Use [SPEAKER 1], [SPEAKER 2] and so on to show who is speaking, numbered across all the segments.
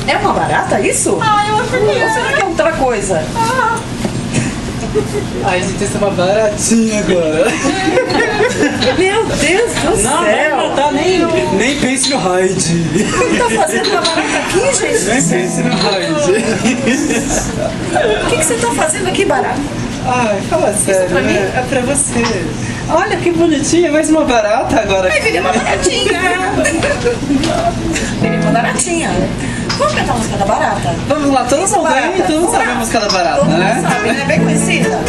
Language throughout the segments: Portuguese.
[SPEAKER 1] É uma barata isso?
[SPEAKER 2] Ah, eu acho que
[SPEAKER 1] Ou será que é outra coisa?
[SPEAKER 3] Ai, gente, essa é uma baratinha agora.
[SPEAKER 1] Meu Deus do
[SPEAKER 3] Não,
[SPEAKER 1] céu!
[SPEAKER 3] não tá nem pense no Hyde.
[SPEAKER 1] O que tá fazendo uma barata aqui, gente?
[SPEAKER 3] Nem pense no Hyde.
[SPEAKER 1] O que você tá fazendo aqui, barata?
[SPEAKER 3] Ai, fala sério,
[SPEAKER 1] pra mim?
[SPEAKER 3] né? É pra você. Olha que bonitinha, mais uma barata agora.
[SPEAKER 1] Ai, virei uma baratinha! Virei uma baratinha. Vamos cantar a música da barata?
[SPEAKER 3] Vamos lá, todo mundo
[SPEAKER 1] Barata.
[SPEAKER 3] aí, todo mundo sabe a música da barata,
[SPEAKER 1] Todo mundo
[SPEAKER 3] né?
[SPEAKER 1] sabe, né? Bem conhecida.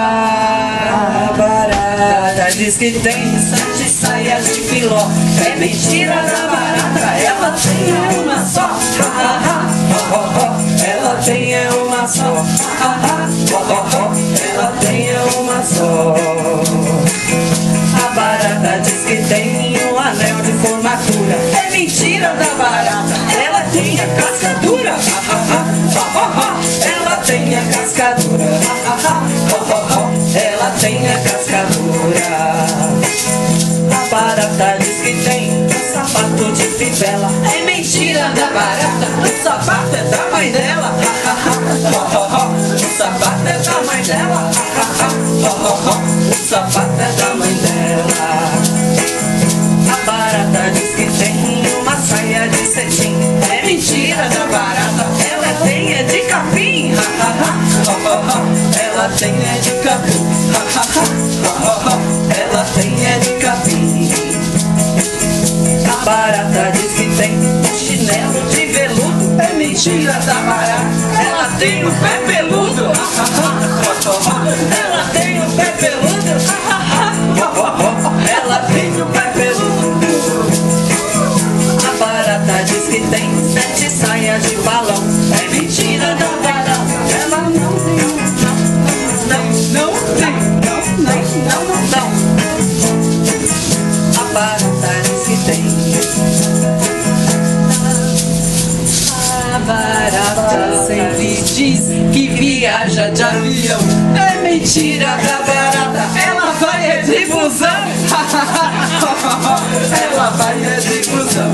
[SPEAKER 1] A barata diz que tem 7 saias de filó. É mentira da barata, ela tem uma só. Ela tem uma só. Ela tem uma só. A barata diz que tem um anel de formatura. É mentira da barata, ela tem a casca dura. Ela tem a casca dura. Ela tem a casca dura. A barata diz que tem um sapato de fivela. É mentira da barata, o sapato é da mãe dela. O sapato é da mãe dela. O sapato é da mãe dela. A barata diz que tem uma saia de cetim. É mentira da barata, ela tem é de capim. Ela tem é de capim. Ela tem é de capim. A barata diz que tem um chinelo de veludo. É mentira da barata, ela tem o pé peludo. Ela tem o pé peludo. Ela tem o pé peludo. A barata diz que tem 7 saias de balão. É mentira da barata, ela não tem. Não tem. Não. A barata diz que tem. A barata sempre diz que viaja de avião. É mentira da barata, ela vai é de busão. Ela vai é de busão.